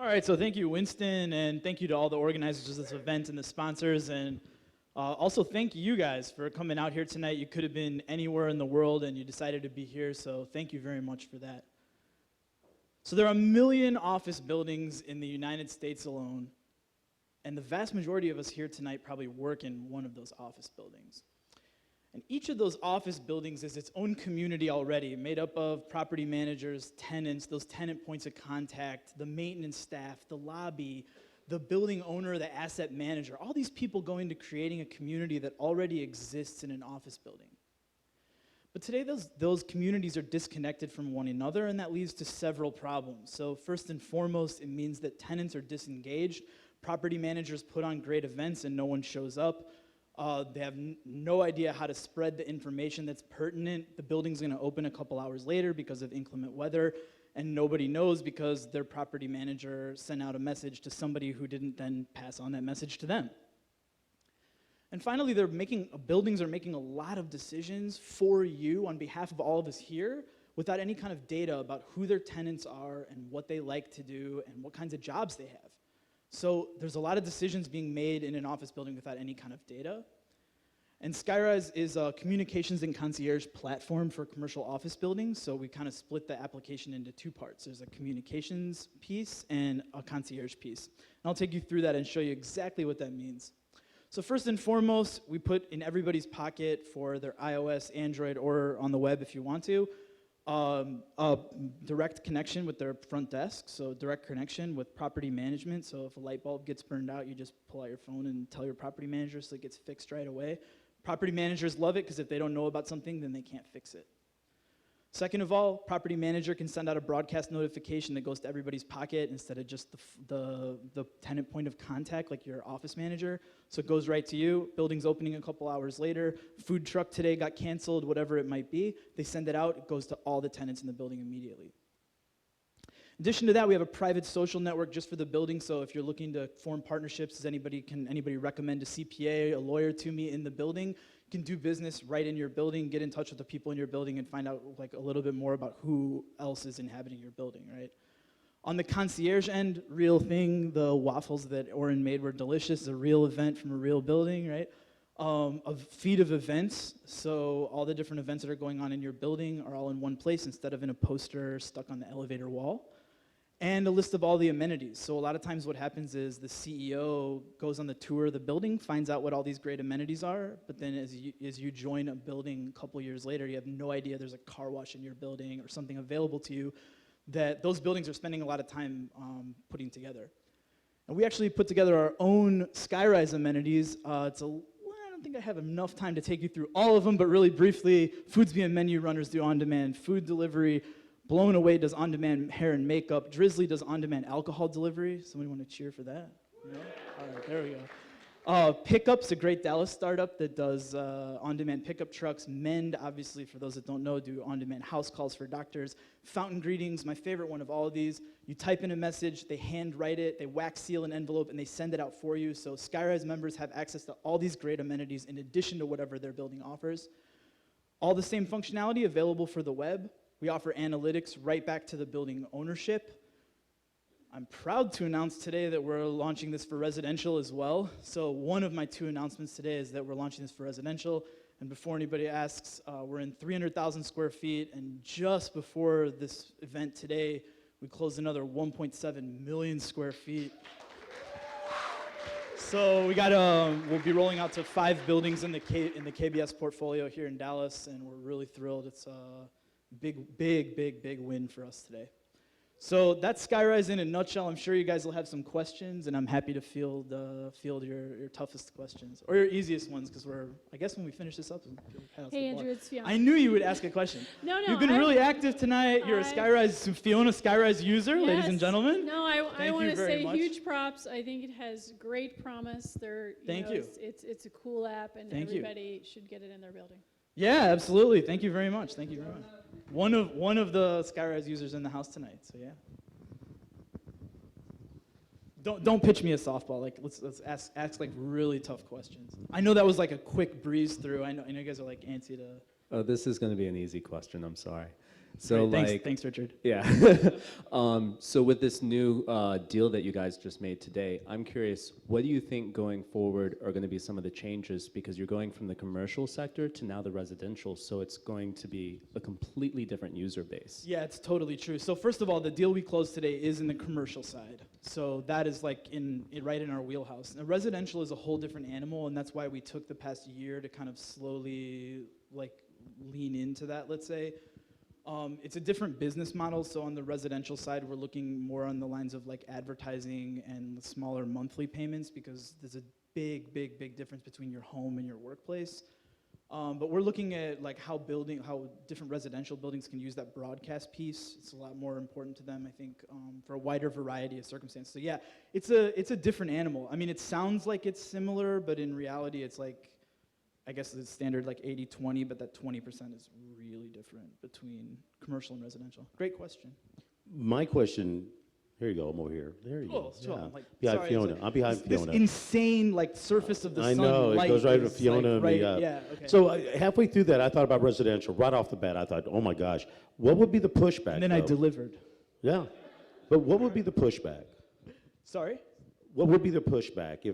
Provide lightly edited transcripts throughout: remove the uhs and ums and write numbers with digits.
All right, so thank you, Winston, and thank you to all the organizers of this event and the sponsors, and also thank you guys for coming out here tonight. You could have been anywhere in the world, and you decided to be here, so thank you very much for that. So there are 1 million office buildings in the United States alone, and the vast majority of us here tonight probably work in one of those office buildings. And each of those office buildings is its own community already, made up of property managers, tenants, those tenant points of contact, the maintenance staff, the lobby, the building owner, the asset manager. All these people go into creating a community that already exists in an office building. But today, those communities are disconnected from one another, and that leads to several problems. So first and foremost, it means that tenants are disengaged. Property managers put on great events and no one shows up. They have no idea how to spread the information that's pertinent. The building's going to open a couple hours later because of inclement weather, and nobody knows because their property manager sent out a message to somebody who didn't then pass on that message to them. And finally, buildings are making a lot of decisions for you on behalf of all of us here without any kind of data about who their tenants are and what they like to do and what kinds of jobs they have. So there's a lot of decisions being made in an office building without any kind of data. And Skyrise is a communications and concierge platform for commercial office buildings. So we kind of split the application into two parts. There's a communications piece and a concierge piece. And I'll take you through that and show you exactly what that means. So first and foremost, we put in everybody's pocket for their iOS, Android, or on the web if you want to, a direct connection with their front desk, so direct connection with property management. So if a light bulb gets burned out, you just pull out your phone and tell your property manager so it gets fixed right away. Property managers love it because if they don't know about something, then they can't fix it. Second of all, property manager can send out a broadcast notification that goes to everybody's pocket instead of just the tenant point of contact like your office manager. So it goes right to you. Building's opening a couple hours later. Food truck today got canceled, whatever it might be. They send it out. It goes to all the tenants in the building immediately. In addition to that, we have a private social network just for the building. So if you're looking to form partnerships, can anybody recommend a CPA, a lawyer to me in the building? You can do business right in your building, get in touch with the people in your building and find out like a little bit more about who else is inhabiting your building, right? On the concierge end, real thing, the waffles that Oren made were delicious, a real event from a real building, right? A feed of events, so all the different events that are going on in your building are all in one place instead of in a poster stuck on the elevator wall. And a list of all the amenities. So a lot of times what happens is the CEO goes on the tour of the building, finds out what all these great amenities are, but then as you join a building a couple years later, you have no idea there's a car wash in your building or something available to you that those buildings are spending a lot of time putting together. And we actually put together our own Skyrise amenities. I don't think I have enough time to take you through all of them, but really briefly, Foodsby menu runners do on-demand food delivery. Blown Away does on-demand hair and makeup. Drizzly does on-demand alcohol delivery. Somebody want to cheer for that? No? All right, there we go. Pickup's a great Dallas startup that does on-demand pickup trucks. Mend, obviously, for those that don't know, do on-demand house calls for doctors. Fountain Greetings, my favorite one of all of these. You type in a message, they hand write it, they wax seal an envelope, and they send it out for you. So Skyrise members have access to all these great amenities in addition to whatever their building offers. All the same functionality available for the web. We offer analytics right back to the building ownership. I'm proud to announce today that we're launching this for residential as well. So one of my two announcements today is that we're launching this for residential. And before anybody asks, we're in 300,000 square feet. And just before this event today, we closed another 1.7 million square feet. So we'll be rolling out to 5 buildings in the KBS portfolio here in Dallas, and we're really thrilled. It's big win for us today. So that's Skyrise in a nutshell. I'm sure you guys will have some questions, and I'm happy to field your toughest questions or your easiest ones, because I guess when we finish this up, hey Andrew, it's Fiona. I knew you would ask a question. No, you've been really active tonight. You're a Fiona Skyrise user, yes. Ladies and gentlemen. No, I want to say much. Huge props. I think it has great promise. Thank you. It's a cool app, and everybody should get it in their building. Yeah, absolutely. Thank you very much. Thank you very much. One of the Skyrise users in the house tonight. So yeah. Don't pitch me a softball. Like let's ask like really tough questions. I know that was like a quick breeze through. I know you guys are like antsy to. Oh, this is going to be an easy question. I'm sorry. So Great. Thanks, Richard. Yeah. So with this new deal that you guys just made today, I'm curious, what do you think going forward are going to be some of the changes? Because you're going from the commercial sector to now the residential, so it's going to be a completely different user base. Yeah, it's totally true. So first of all, the deal we closed today is in the commercial side. So that is like right in our wheelhouse. Now, residential is a whole different animal, and that's why we took the past year to kind of slowly like lean into that, let's say. It's a different business model, so on the residential side, we're looking more on the lines of like advertising and smaller monthly payments because there's a big difference between your home and your workplace. But we're looking at like how different residential buildings can use that broadcast piece. It's a lot more important to them, I think, for a wider variety of circumstances. So yeah, it's a different animal. I mean, it sounds like it's similar, but in reality, it's like, I guess it's standard like 80-20, but that 20% is really different between commercial and residential. Great question. My question, here you go, I'm over here. There you go. Sure. Yeah. Like, Behind sorry, Fiona. so I'm behind this Fiona. insane like surface of the I sun. know, it light goes right to is, Fiona like, and right, me. yeah, okay. So halfway through that, I thought about residential. Right off the bat, I thought, oh my gosh, what would be the pushback? And then I though? delivered. Yeah, but what would be the pushback? Sorry? What would be the pushback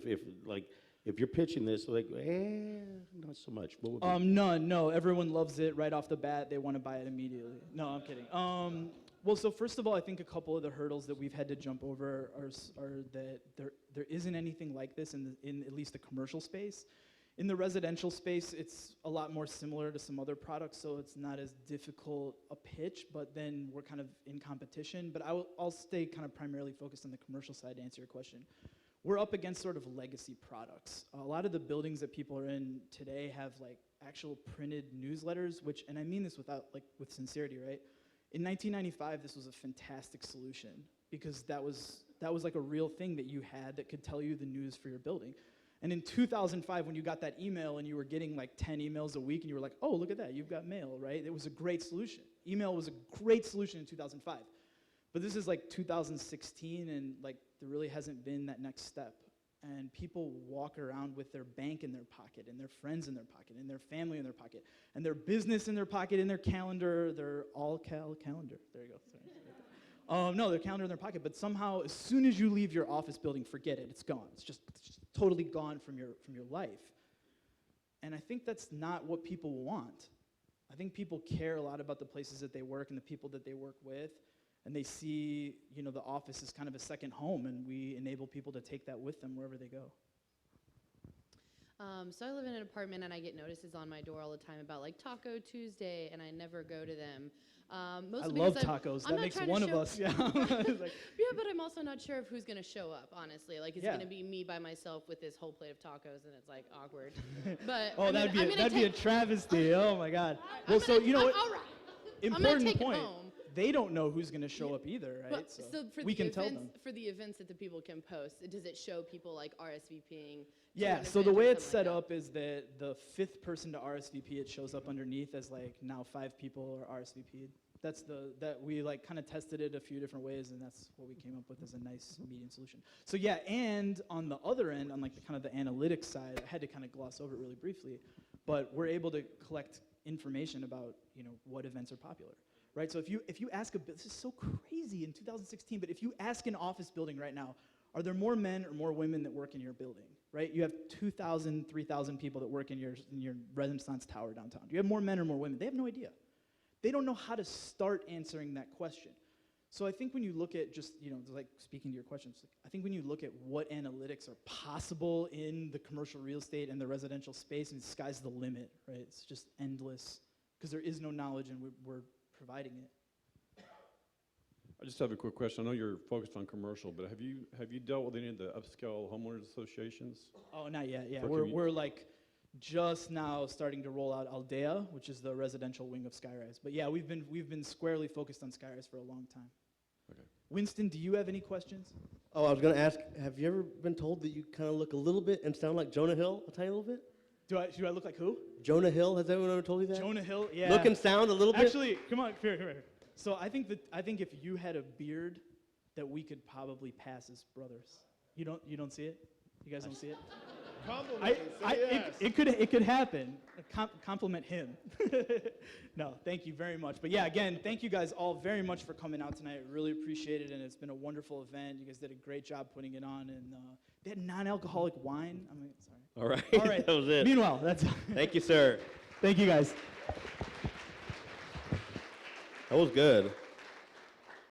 if you're pitching this, like, not so much. What would be? None. No, everyone loves it right off the bat. They want to buy it immediately. No, I'm kidding. Well, so first of all, I think a couple of the hurdles that we've had to jump over are that there isn't anything like this in at least the commercial space. In the residential space, it's a lot more similar to some other products, so it's not as difficult a pitch, but then we're kind of in competition. But I'll stay kind of primarily focused on the commercial side to answer your question. We're up against sort of legacy products. A lot of the buildings that people are in today have like actual printed newsletters, and I mean this with sincerity, right? In 1995, this was a fantastic solution because that was like a real thing that you had that could tell you the news for your building. And in 2005, when you got that email and you were getting like 10 emails a week and you were like, oh, look at that, you've got mail, right? It was a great solution. Email was a great solution in 2005. But this is like 2016, and like there really hasn't been that next step. And people walk around with their bank in their pocket, and their friends in their pocket, and their family in their pocket, and their business in their pocket, and their calendar, their calendar. There you go. No, their calendar in their pocket. But somehow, as soon as you leave your office building, forget it. It's gone. It's just totally gone from your life. And I think that's not what people want. I think people care a lot about the places that they work and the people that they work with. And they see, the office is kind of a second home, and we enable people to take that with them wherever they go. So I live in an apartment, and I get notices on my door all the time about like Taco Tuesday, and I never go to them. I love tacos. That makes one of us. Yeah. Yeah, but I'm also not sure of who's going to show up, honestly. Like, it's going to be me by myself with this whole plate of tacos, and it's like awkward. But that'd be a travesty. Oh my God. Well, so you know what? All right. Important point. They don't know who's going to show up either, right? But, so for we can events, tell them. For the events that the people can post, does it show people like RSVPing? Yeah, so the way it's set up is that the fifth person to RSVP, it shows up underneath as like now 5 people are RSVP'd. That we like kind of tested it a few different ways, and that's what we came up with as a nice median solution. So yeah, and on the other end, on like the kind of the analytics side, I had to kind of gloss over it really briefly, but we're able to collect information about what events are popular. Right, so if you ask this is so crazy in 2016, but if you ask an office building right now, are there more men or more women that work in your building? Right, you have 2,000, 3,000 people that work in your Renaissance Tower downtown. Do you have more men or more women? They have no idea. They don't know how to start answering that question. So I think when you look at just like speaking to your questions, I think when you look at what analytics are possible in the commercial real estate and the residential space, and the sky's the limit. Right, it's just endless because there is no knowledge, and we're providing it. I just have a quick question. I know you're focused on commercial, but have you dealt with any of the upscale homeowners associations? Oh, not yet. Yeah, we're like just now starting to roll out Aldea, which is the residential wing of Skyrise. But yeah, we've been squarely focused on Skyrise for a long time. Okay. Winston, do you have any questions? Oh, I was going to ask, have you ever been told that you kind of look a little bit and sound like Jonah Hill a tiny little bit? Do I look like who? Jonah Hill. Has anyone ever told you that? Jonah Hill, yeah. Look and sound a little bit? Actually, come here. So I think if you had a beard, that we could probably pass as brothers. You don't see it? You guys don't see it? It could happen. Compliment him. No, thank you very much. But yeah, again, thank you guys all very much for coming out tonight. I really appreciate it, and it's been a wonderful event. You guys did a great job putting it on, and they had non-alcoholic wine. I mean, sorry. All right. All right. That was it. Meanwhile, that's. Thank you, sir. Thank you guys. That was good.